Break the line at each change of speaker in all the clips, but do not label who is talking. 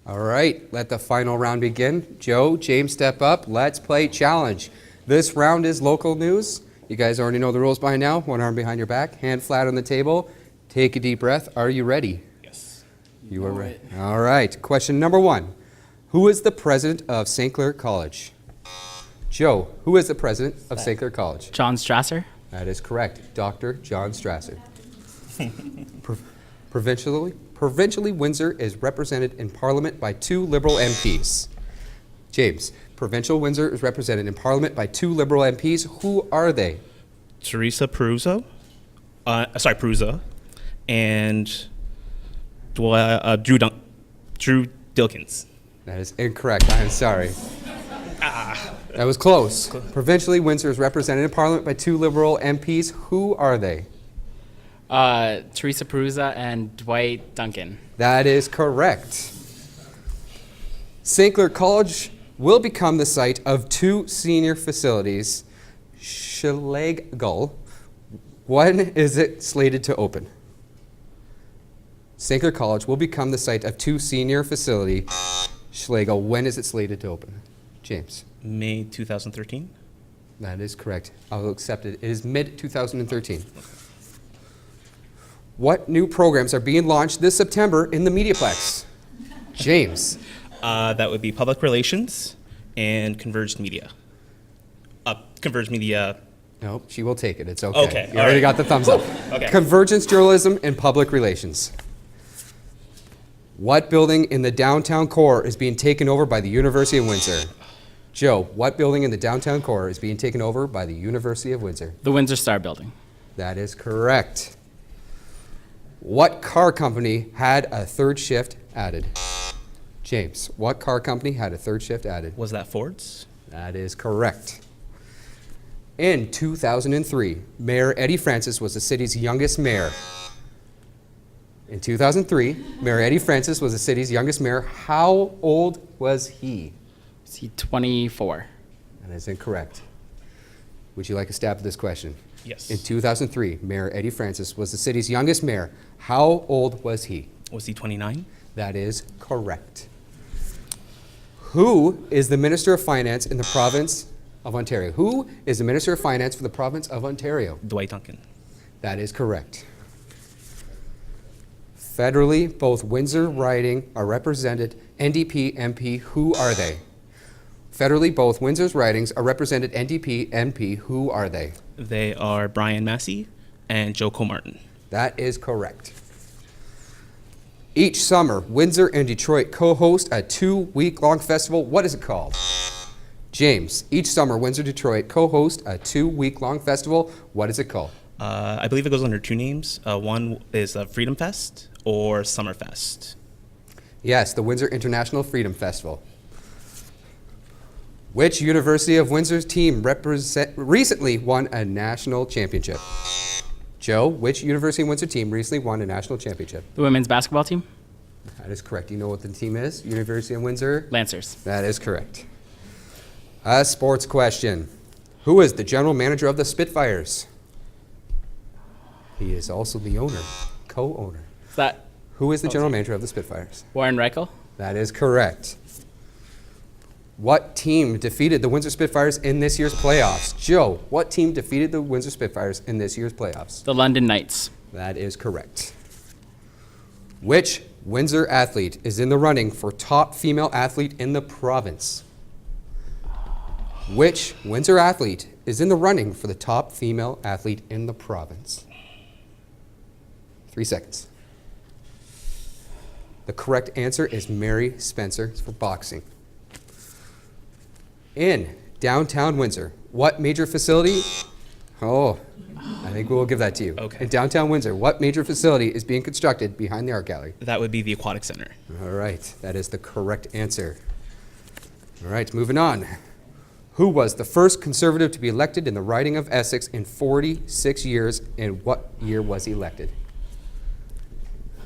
All right, let the final round begin. Joe, James, step up. Let's play challenge. This round is local news. You guys already know the rules by now. One arm behind your back, hand flat on the table. Take a deep breath. Are you ready?
Yes.
You are ready. All right, question number 1. Who is the president of St. Clair College? Joe, who is the president of St. Clair College?
John Strasser.
That is correct. Dr. John Strasser. Provincially, Windsor is represented in Parliament by 2 Liberal MPs. James, provincial Windsor is represented in Parliament by 2 Liberal MPs. Who are they?
Teresa Peruzo, and Drew Dilkins.
That is incorrect. I am sorry. That was close. Provincially, Windsor is represented in Parliament by 2 Liberal MPs. Who are they?
Teresa Peruza and Dwight Duncan.
That is correct. St. Clair College will become the site of 2 senior facilities. Schlegel. When is it slated to open? St. Clair College will become the site of 2 senior facility. Schlegel. When is it slated to open? James.
May 2013.
That is correct. I will accept it. It is mid-2013. What new programs are being launched this September in the Mediaplex? James.
That would be public relations and converged media. Converged media.
No, she will take it. It's okay.
Okay,
You
all
already
right.
got the thumbs up.
Okay.
Convergence journalism and public relations. What building in the downtown core is being taken over by the University of Windsor? Joe, what building in the downtown core is being taken over by the University of Windsor?
The Windsor Star Building.
That is correct. What car company had a 3rd shift added? James, what car company had a 3rd shift added?
Was that Ford's?
That is correct. In 2003, Mayor Eddie Francis was the city's youngest mayor. In 2003, Mayor Eddie Francis was the city's youngest mayor. How old was he?
Is he 24?
That is incorrect. Would you like a stab at this question?
Yes.
In 2003, Mayor Eddie Francis was the city's youngest mayor. How old was he?
Was he 29?
That is correct. Who is the Minister of Finance in the province of Ontario? Who is the Minister of Finance for the province of Ontario?
Dwight Duncan.
That is correct. Federally, both Windsor riding are represented NDP MP. Who are they? Federally, both Windsor's ridings are represented NDP MP. Who are they?
They are Brian Massey and Joe Comartin.
That is correct. Each summer, Windsor and Detroit co-host a 2-week-long festival. What is it called? James, each summer, Windsor and Detroit co-host a 2-week-long festival. What is it called?
I believe it goes under 2 names. One is Freedom Fest or Summerfest.
Yes, the Windsor International Freedom Festival. Which University of Windsor's team recently won a national championship? Joe, which University of Windsor team recently won a national championship?
The women's basketball team?
That is correct. You know what the team is? University of Windsor?
Lancers.
That is correct. A sports question. Who is the general manager of the Spitfires? He is also the owner, co-owner.
Is that
Who is the general manager of the Spitfires?
Warren Reichel?
That is correct. What team defeated the Windsor Spitfires in this year's playoffs? Joe, what team defeated the Windsor Spitfires in this year's playoffs?
The London Knights.
That is correct. Which Windsor athlete is in the running for top female athlete in the province? Which Windsor athlete is in the running for the top female athlete in the province? 3 seconds. The correct answer is Mary Spencer. It's for boxing. In downtown Windsor, what major facility? Oh, I think we'll give that to you.
Okay.
In downtown Windsor, what major facility is being constructed behind the art gallery?
That would be the Aquatic Center.
All right, that is the correct answer. All right, moving on. Who was the first Conservative to be elected in the riding of Essex in 46 years, and what year was he elected?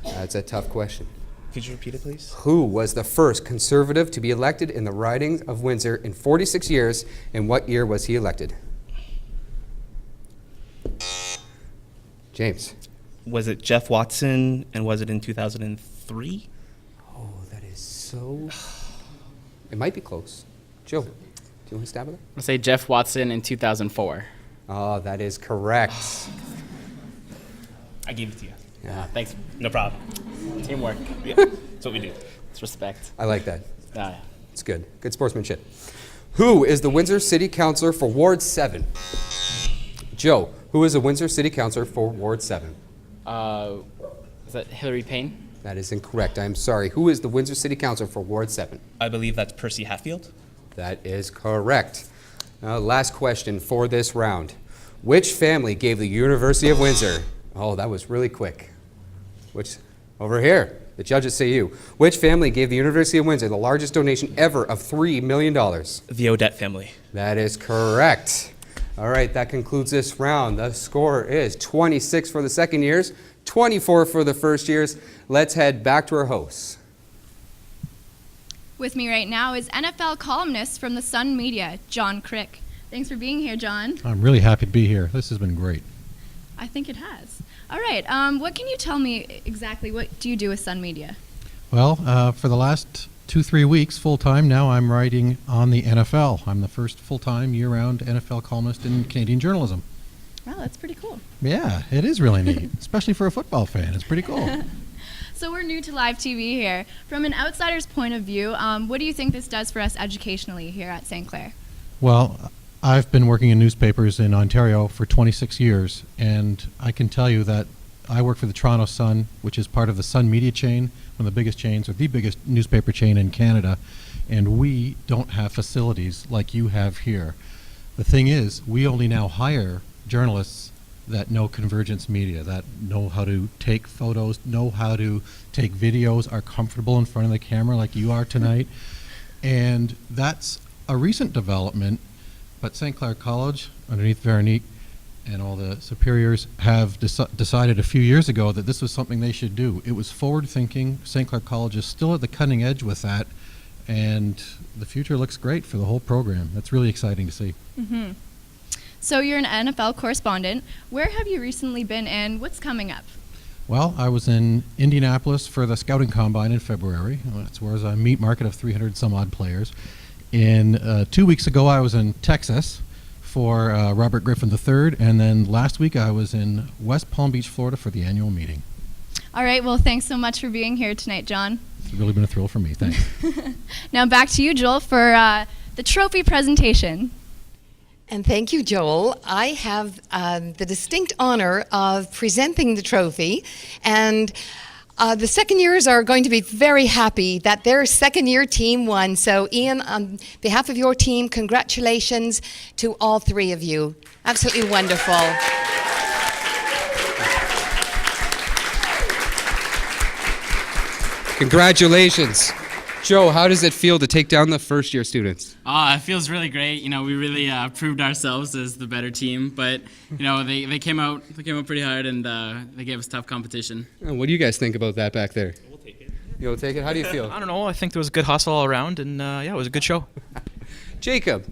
That's a tough question.
Could you repeat it, please?
Who was the first Conservative to be elected in the riding of Windsor in 46 years, and what year was he elected? James.
Was it Jeff Watson, and was it in 2003?
Oh, that is So, it might be close. Joe, do you want to stab at it?
I'll say Jeff Watson in 2004.
Oh, that is correct.
I gave it to you.
Yeah,
Thanks.
No problem.
Teamwork.
Yeah, that's what we do.
It's respect.
I like that.
Yeah.
It's good. Good sportsmanship. Who is the Windsor City Councilor for Ward 7? Joe, who is the Windsor City Councilor for Ward 7?
Is that Hillary Payne?
That is incorrect. I'm sorry. Who is the Windsor City Councilor for Ward 7?
I believe that's Percy Hatfield.
That is correct. Last question for this round. Which family gave the University of Windsor? Oh, that was really quick. Which, over here, the judges say you. Which family gave the University of Windsor the largest donation ever of $3 million?
The Odette family.
That is correct. All right, that concludes this round. The score is 26 for the second years, 24 for the first years. Let's head back to our hosts.
With me right now is NFL columnist from the Sun Media, John Crick. Thanks for being here, John.
I'm really happy to be here. This has been great.
I think it has. All right, what can you tell me exactly? What do you do with Sun Media?
Well, for the last 2-3 weeks, full-time, now I'm writing on the NFL. I'm the first full-time, year-round NFL columnist in Canadian journalism.
Wow, that's pretty cool.
Yeah, it is really neat, especially for a football fan. It's pretty cool.
So we're new to live TV here. From an outsider's point of view, what do you think this does for us educationally here at St. Clair?
Well, I've been working in newspapers in Ontario for 26 years, and I can tell you that I work for the Toronto Sun, which is part of the Sun Media chain, one of the biggest chains, or the biggest newspaper chain in Canada, and we don't have facilities like you have here. The thing is, we only now hire journalists that know convergence media, that know how to take photos, know how to take videos, are comfortable in front of the camera like you are tonight. And that's a recent development, but St. Clair College, underneath Veronique, and all the superiors have decided a few years ago that this was something they should do. It was forward-thinking. St. Clair College is still at the cutting edge with that, and the future looks great for the whole program. That's really exciting to see.
Mm-hmm. So you're an NFL correspondent. Where have you recently been, and what's coming up?
Well, I was in Indianapolis for the Scouting Combine in February. That's where there's a meat market of 300 some odd players. 2 weeks ago, I was in Texas for Robert Griffin III, and then last week I was in West Palm Beach, Florida for the annual meeting.
All right, well, thanks so much for being here tonight, John.
It's really been a thrill for me. Thanks.
Now back to you, Joel, for the trophy presentation.
And thank you, Joel. I have the distinct honor of presenting the trophy, and the second years are going to be very happy that their second year team won. So Ian, on behalf of your team, congratulations to all three of you. Absolutely wonderful.
Congratulations. Joe, how does it feel to take down the first year students?
It feels really great. You know, we really proved ourselves as the better team, but you know, they came out pretty hard, and they gave us tough competition.
What do you guys think about that back there?
We'll take it.
You'll take it? How do you feel?
I don't know. I think there was a good hustle all around, and yeah, it was a good show.
Jacob,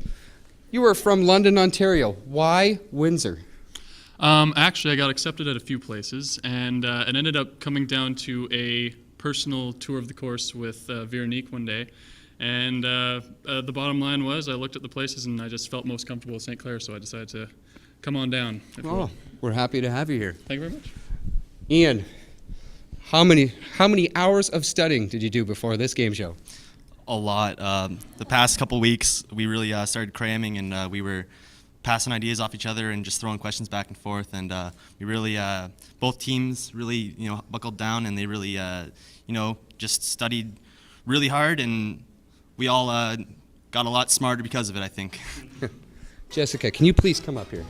you were from London, Ontario. Why Windsor?
Actually, I got accepted at a few places, and it ended up coming down to a personal tour of the course with Veronique one day. And the bottom line was I looked at the places and I just felt most comfortable with St. Clair, so I decided to come on down.
Oh, we're happy to have you here.
Thank you very much.
Ian, how many hours of studying did you do before this game show?
A lot. The past couple weeks, we really started cramming, and we were passing ideas off each other and just throwing questions back and forth. And we really, both teams really, buckled down, and they really, just studied really hard, and we all got a lot smarter because of it, I think.
Jessica, can you please come up here?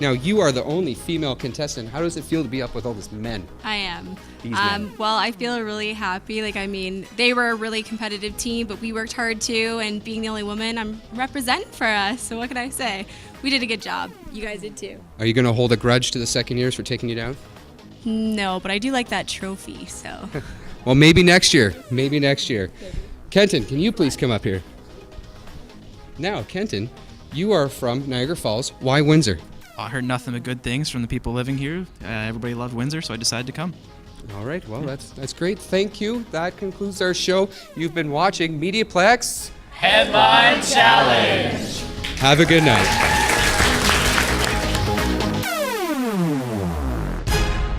Now, you are the only female contestant. How does it feel to be up with all these men?
I am.
These men.
Well, I feel really happy. They were a really competitive team, but we worked hard too. And being the only woman, I'm representing for us. So what can I say? We did a good job. You guys did too.
Are you going to hold a grudge to the second years for taking you down?
No, but I do like that trophy. So.
Well, maybe next year. Maybe next year. Kenton, can you please come up here? Now, Kenton, you are from Niagara Falls. Why Windsor?
I heard nothing but good things from the people living here. Everybody loved Windsor, so I decided to come.
All right, well, that's great. Thank you. That concludes our show. You've been watching Mediaplex
Headline Challenge.
Have a good night.